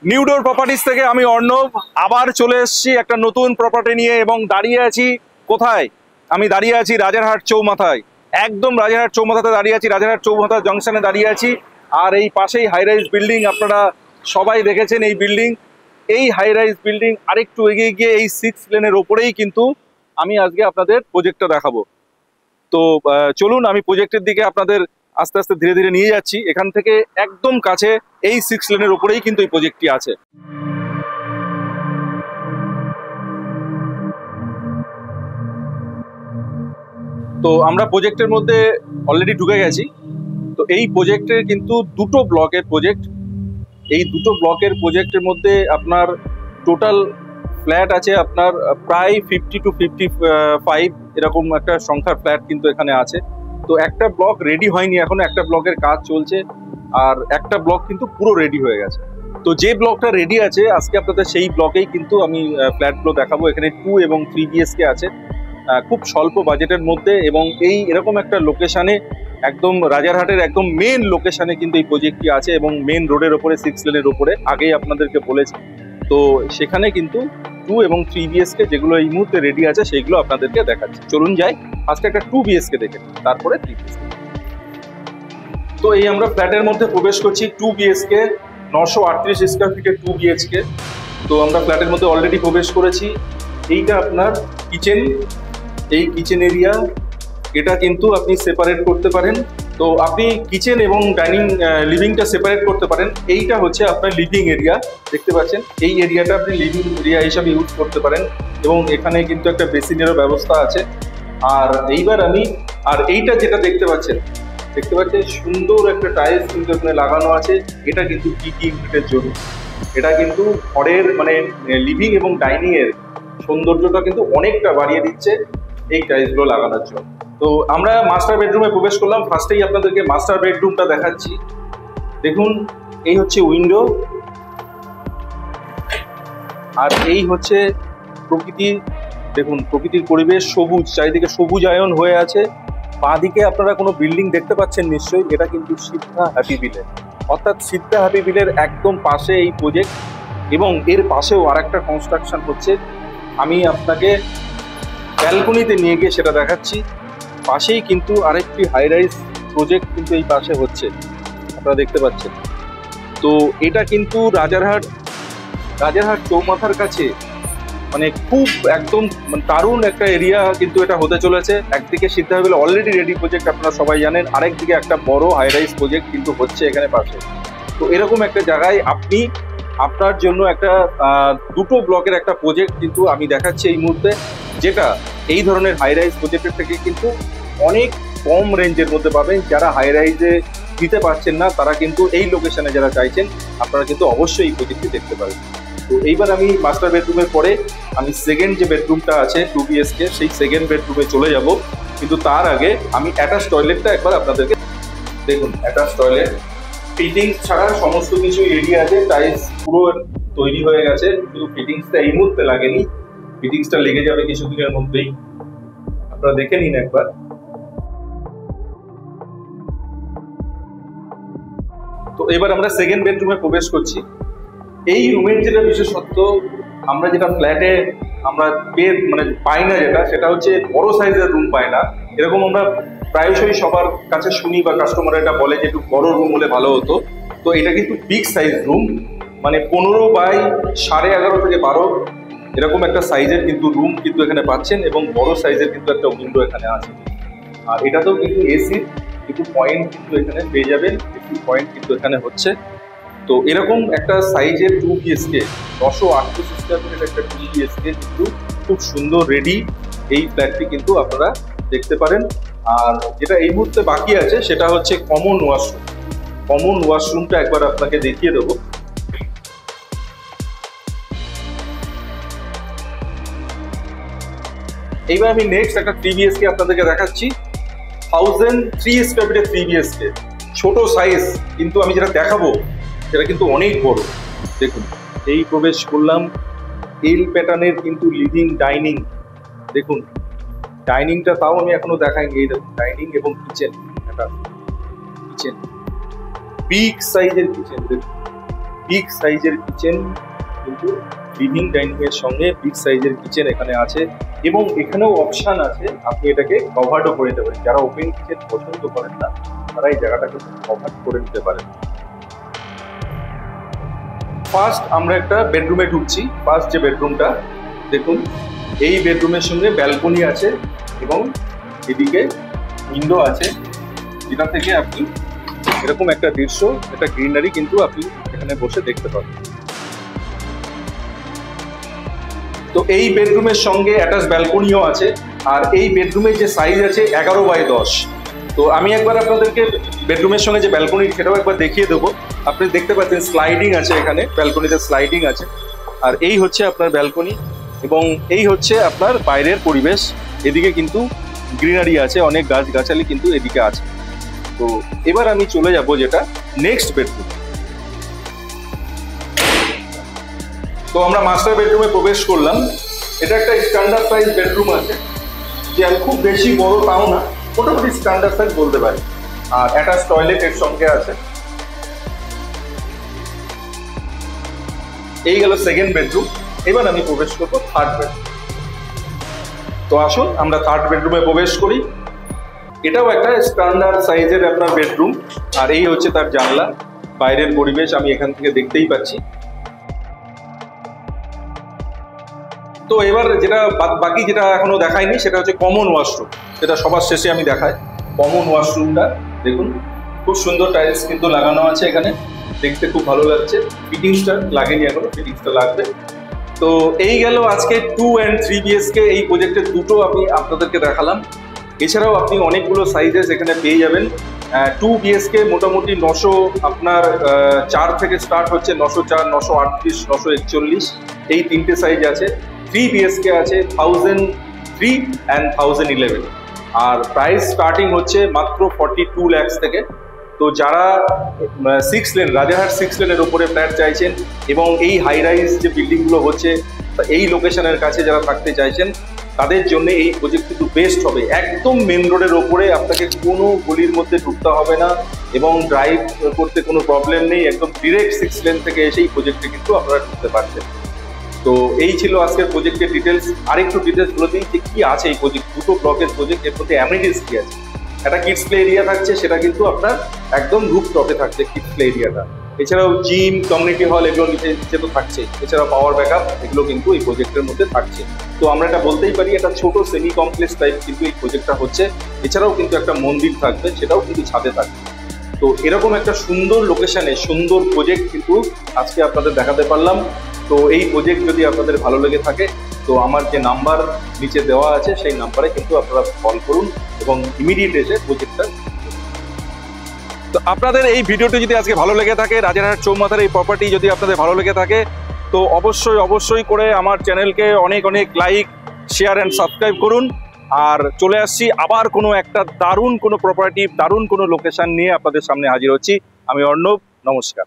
New ডোর properties থেকে আমি অর্ণব আবার চলে এসেছি একটা নতুন প্রপার্টি নিয়ে এবং দাঁড়িয়ে আছি কোথায়? আমি দাঁড়িয়ে আছি রাজারহাট চৌমাথায়, একদম রাজারহাট চৌমাথাতে দাঁড়িয়ে আছি, রাজারহাট চৌমাথা জংশনে দাঁড়িয়ে আছি। আর এই পাশেই হাই রাইজ বিল্ডিং, আপনারা সবাই দেখেছেন এই বিল্ডিং। এই হাই রাইজ বিল্ডিং আরেকটু এগিয়ে গিয়ে এই 6 লেনের ওপরেই কিন্তু আমি আজকে আপনাদের প্রজেক্টটা দেখাবো। তো চলুন আমি প্রজেক্টের দিকে আপনাদের আস্তে আস্তে ধীরে ধীরে নিয়ে যাচ্ছি। এখান থেকে একদম কাছে এই 6 লেনের উপরেই কিন্তু এই প্রজেক্টটি আছে। তো আমরা প্রজেক্টের মধ্যে অলরেডি ঢুকে গেছি। তো এই প্রজেক্টের কিন্তু দুটো ব্লকের প্রজেক্ট। এই দুটো ব্লকের প্রজেক্টের মধ্যে আপনার টোটাল ফ্ল্যাট আছে আপনার প্রায় 50 to 55 এরকম একটা সংখ্যার ফ্ল্যাট কিন্তু এখানে আছে। তো একটা ব্লক রেডি হয়নি এখনো, একটা ব্লকের কাজ চলছে, আর একটা ব্লক কিন্তু পুরো রেডি হয়ে গেছে। তো যে ব্লকটা রেডি আছে আজকে আপনাদের সেই ব্লকেই কিন্তু আমি ফ্ল্যাটগুলো দেখাবো। এখানে 2 এবং 3 BHK আছে খুব স্বল্প বাজেটের মধ্যে, এবং এই এরকম একটা লোকেশনে, একদম রাজারহাটের একদম মেন লোকেশনে কিন্তু এই প্রজেক্টটি আছে, এবং মেন রোডের ওপরে 6 লেনের ওপরে, আগেই আপনাদেরকে বলেছি। তো সেখানে কিন্তু 2 এবং 3 BHK যেগুলো এই মুহূর্তে রেডি আছে সেগুলো আপনাদেরকে দেখাচ্ছি। চলুন যাই, ফার্স্টে একটা 2 BHK দেখে তারপরে 3 BHK। তো এই আমরা ফ্ল্যাটের মধ্যে প্রবেশ করছি। 2 BHK 938 স্কোয়ার ফিটের 2 BHK। তো আমরা ফ্ল্যাটের মধ্যে অলরেডি প্রবেশ করেছি। এইটা আপনার কিচেন, এই কিচেন এরিয়া, এটা কিন্তু আপনি সেপারেট করতে পারেন। তো আপনি কিচেন এবং ডাইনিং লিভিংটা সেপারেট করতে পারেন। এইটা হচ্ছে আপনার লিভিং এরিয়া, দেখতে পাচ্ছেন এই এরিয়াটা আপনি লিভিং এরিয়া হিসাবে ইউজ করতে পারেন, এবং এখানে কিন্তু একটা বেসিনেরও ব্যবস্থা আছে। আর এইবার আর এইটা যেটা দেখতে পাচ্ছেন সুন্দর একটা টাইলস কিন্তু এখানে লাগানো আছে। এটা কিন্তু পিটি ইউনিটের জন্য, এটা কিন্তু ঘরের মানে লিভিং এবং ডাইনিং এর সৌন্দর্যটা কিন্তু অনেকটা বাড়িয়ে দিচ্ছে এই টাইলসগুলো লাগানোর জন্য। তো আমরা মাস্টার বেডরুমে প্রবেশ করলাম। ফার্স্টেই আপনাদেরকে মাস্টার বেডরুমটা দেখাচ্ছি। দেখুন, এই হচ্ছে উইন্ডো, আর এই হচ্ছে প্রকৃতি। দেখুন প্রকৃতির পরিবেশ, সবুজ, চারিদিকে সবুজায়ন হয়ে আছে। বাঁদিকে আপনারা কোনো বিল্ডিং দেখতে পাচ্ছেন নিশ্চয়ই, এটা কিন্তু সিদ্ধা হ্যাপি ভিলেজ, অর্থাৎ সিদ্ধা হ্যাপি ভিলের একদম পাশে এই প্রজেক্ট, এবং এর পাশেও আরেকটা কনস্ট্রাকশন হচ্ছে। আমি আপনাকে ব্যালকনিতে নিয়ে গিয়ে সেটা দেখাচ্ছি। পাশেই কিন্তু আরেকটি হাই রাইজ প্রজেক্ট কিন্তু এই পাশে হচ্ছে, আপনারা দেখতে পাচ্ছেন। তো এটা কিন্তু রাজারহাট চৌমাথার কাছে, মানে খুব একদম দারুণ একটা এরিয়া কিন্তু এটা হতে চলেছে। একদিকে সিদ্ধা হয়ে অলরেডি রেডি প্রজেক্ট, আপনারা সবাই জানেন, আরেকদিকে একটা বড় হাই রাইজ প্রজেক্ট কিন্তু হচ্ছে এখানে পাশে। তো এরকম একটা জায়গায় আপনি আপনার জন্য একটা দুটো ব্লকের একটা প্রজেক্ট কিন্তু আমি দেখাচ্ছি এই মুহূর্তে, যেটা এই ধরনের হাই রাইজ প্রজেক্টের থেকে কিন্তু অনেক কম রেঞ্জের মধ্যে পাবেন। যারা হাই রাইজে দিতে পারছেন না তারা কিন্তু এই লোকেশনে যারা চাইছেন, আপনারা কিন্তু অবশ্যই এই প্রজেক্টটি দেখতে পারেন। তো এইবার আমি মাস্টার বেডরুমের পরে আমি সেকেন্ড যে বেডরুমটা আছে 2 BHK, সেই সেকেন্ড বেডরুমে চলে যাব। কিন্তু তার আগে আমি অ্যাটাচ টয়লেটটা একবার আপনাদেরকে দেখুন। অ্যাটাচ টয়লেট ফিটিংস ছাড়া সমস্ত কিছু এরিয়া আছে, টাইলস পুরো তৈরি হয়ে গেছে, শুধু ফিটিংসটা এই মুহূর্তে লাগেনি, ফিটিংসটা লেগে যাবে কিছুদিনের মধ্যেই, আপনারা দেখে নিন একবার। তো এবার আমরা সেকেন্ড বেডরুমে প্রবেশ করছি। এই রুমের যেটা বিশেষত্ব, আমরা যেটা ফ্ল্যাটে আমরা পাই না, সেটা হচ্ছে বড় সাইজের রুম পাই না। এরকম আমরা প্রায়শই সবার কাছে শুনি বা কাস্টমার এটা বলে যে একটু বড় রুম হলে ভালো হতো। তো এটা কিন্তু বিগ সাইজ রুম, মানে 15 বাই 11.5 থেকে 12 এরকম একটা সাইজের কিন্তু রুম কিন্তু এখানে পাচ্ছেন, এবং বড় সাইজের কিন্তু একটা উইন্ডো এখানে আছে। আর এটাতেও কিন্তু এসি কিন্তু পয়েন্ট কিন্তু এখানে পেয়ে যাবেন, এসি পয়েন্ট কিন্তু এখানে হচ্ছে। তো এরকম একটা সাইজের 2 BHK 938 স্কোয়ার ফিটের একটা 2 BHK কিন্তু খুব সুন্দর রেডি এই ফ্ল্যাটটি কিন্তু আপনারা দেখতে পারেন। আর যেটা এই মুহূর্তে বাকি আছে সেটা হচ্ছে কমন ওয়াশরুম। কমন ওয়াশরুমটা একবার আপনাকে দেখিয়ে দেবো। এইবার আমি নেক্সট একটা 3 BHK আপনাদেরকে দেখাচ্ছি। 1003 স্কোয়ার ফিটের 3 BHK, ছোট সাইজ, কিন্তু আমি যেটা দেখাবো সেটা কিন্তু অনেক বড়। দেখুন, এই প্রবেশ করলাম, এল প্যাটার্নের কিন্তু লিভিং ডাইনিং। দেখুন ডাইনিংটা তাও আমি এখনো দেখাইনি। এই দেখুন ডাইনিং এবং কিচেন, একটা কিচেন, বিগ সাইজের কিচেন। দেখুন বিগ সাইজের কিচেন, কিন্তু লিভিং ডাইনিং এর সঙ্গে বিগ সাইজের কিচেন এখানে আছে, এবং এখানেও অপশন আছে আপনি এটাকে কভার্ডও করে নিতে পারেন। যারা ওপেন কিচেন পছন্দ করেন না তারা এই জায়গাটাকে কভার্ড করে নিতে পারেন। ফার্স্ট আমরা একটা বেডরুমে ঢুকছি। ফার্স্ট যে বেডরুমটা দেখুন, এই বেডরুমের সঙ্গে ব্যালকনি আছে এবং এদিকে উইন্ডো আছে, যেটা থেকে আপনি এরকম একটা দৃশ্য, একটা গ্রিনারি কিন্তু আপনি এখানে বসে দেখতে পাবেন। তো এই বেডরুমের সঙ্গে অ্যাটাচ ব্যালকনিও আছে, আর এই বেডরুমের যে সাইজ আছে 11x10। তো আমি একবার আপনাদেরকে বেডরুমের সঙ্গে যে ব্যালকনি সেটাও একবার দেখিয়ে দেবো। আপনি দেখতে পাচ্ছেন স্লাইডিং আছে, এখানে ব্যালকনিতে স্লাইডিং আছে। আর এই হচ্ছে আপনার ব্যালকনি, এবং এই হচ্ছে আপনার বাইরের পরিবেশ। এদিকে কিন্তু গ্রিনারি আছে, অনেক গাছগাছালি কিন্তু এদিকে আছে। তো এবার আমি চলে যাব যেটা নেক্সট বেডরুম। তো আমরা মাস্টার বেডরুমে প্রবেশ করলাম। এটা একটা স্ট্যান্ডার্ড সাইজ বেডরুম আছে, যে খুব বেশি বড় তাও না, মোটামুটি স্ট্যান্ডার্ড সাইজ বলতে পারি। আর অ্যাটাচ টয়লেট এর সঙ্গে আছে। এই গেল সেকেন্ড বেডরুম। এবার আমি প্রবেশ করবো থার্ড বেডরুম। তো আসুন আমরা থার্ড বেডরুমে প্রবেশ করি। এটাও একটা স্ট্যান্ডার্ড সাইজের আপনার বেডরুম, আর এই হচ্ছে তার জানলা। বাইরের পরিবেশ আমি এখান থেকে দেখতেই পাচ্ছি। তো এবার যেটা বাকি যেটা এখনো দেখাইনি সেটা হচ্ছে কমন ওয়াশরুম, যেটা সবার শেষে আমি দেখাই। কমন ওয়াশরুমটা দেখুন, খুব সুন্দর টাইলস কিন্তু লাগানো আছে এখানে, দেখতে খুব ভালো লাগছে। ফিটিংসটা লাগেনি এখনো, ফিটিংসটা লাগবে। তো এই গেল আজকে 2 and 3 BHK এই প্রজেক্টের দুটো আমি আপনাদেরকে দেখালাম। এছাড়াও আপনি অনেকগুলো সাইজেস এখানে পেয়ে যাবেন। 2 BHK মোটামুটি 900 আপনার 4 থেকে স্টার্ট হচ্ছে, 904, 938, 941, এই তিনটে সাইজ আছে। 3 BHK আছে 1003 and 1011, আর প্রাইস স্টার্টিং হচ্ছে মাত্র 42 লাখ থেকে। তো যারা 6 লেন রাজারহাট 6 লেনের উপরে ফ্ল্যাট চাইছেন, এবং এই হাই রাইজ যে বিল্ডিংগুলো হচ্ছে এই লোকেশনের কাছে যারা থাকতে চাইছেন, তাদের জন্য এই প্রজেক্ট কিন্তু বেস্ট হবে। একদম মেন রোডের ওপরে, আপনাকে কোনো গলির মধ্যে ঢুকতে হবে না, এবং ড্রাইভ করতে কোনো প্রবলেম নেই। একদম ডিরেক্ট 6 লেন থেকে এসে এই প্রজেক্টে কিন্তু আপনারা ঢুকতে পারছেন। তো এই ছিল আজকের প্রজেক্টের ডিটেলস। আরেকটু ডিটেলস বলে দিই যে কি আছে এই প্রজেক্ট, দুটো ব্লকের প্রজেক্ট, এর মধ্যে অ্যামিনিটিস কি আছে। একটা কিডস প্লে এরিয়া থাকছে, সেটা কিন্তু আপনার একদম রুফ টপে থাকছে কিডস প্লে এরিয়াটা। এছাড়াও জিম, কমিউনিটি হল, এগুলো নিচে তো থাকছে। এছাড়াও পাওয়ার ব্যাকআপ, এগুলো কিন্তু এই প্রজেক্টের মধ্যে থাকছে। তো আমরা এটা বলতেই পারি একটা ছোট সেমি কমপ্লেক্স টাইপ কিন্তু এই প্রজেক্টটা হচ্ছে। এছাড়াও কিন্তু একটা মন্দির থাকবে, সেটাও কিন্তু ছাদে থাকবে। তো এরকম একটা সুন্দর লোকেশনে সুন্দর প্রজেক্ট কিন্তু আজকে আপনাদের দেখাতে পারলাম। তো এই প্রজেক্ট যদি আপনাদের ভালো লেগে থাকে, তো আমার যে নাম্বার নিচে দেওয়া আছে সেই নাম্বারে কিন্তু আপনারা কল করুন এবং ইমিডিয়েট এসে প্রজেক্টটা। তো আপনাদের এই ভিডিওটি যদি আজকে ভালো লেগে থাকে, রাজারহাট চৌমাথার এই প্রপার্টি যদি আপনাদের ভালো লেগে থাকে, তো অবশ্যই করে আমার চ্যানেলকে অনেক লাইক, শেয়ার অ্যান্ড সাবস্ক্রাইব করুন। আর চলে আসছি আবার কোনো একটা দারুণ কোনো প্রপার্টি, দারুণ কোনো লোকেশন নিয়ে আপনাদের সামনে হাজির হচ্ছি। আমি অর্ণব, নমস্কার।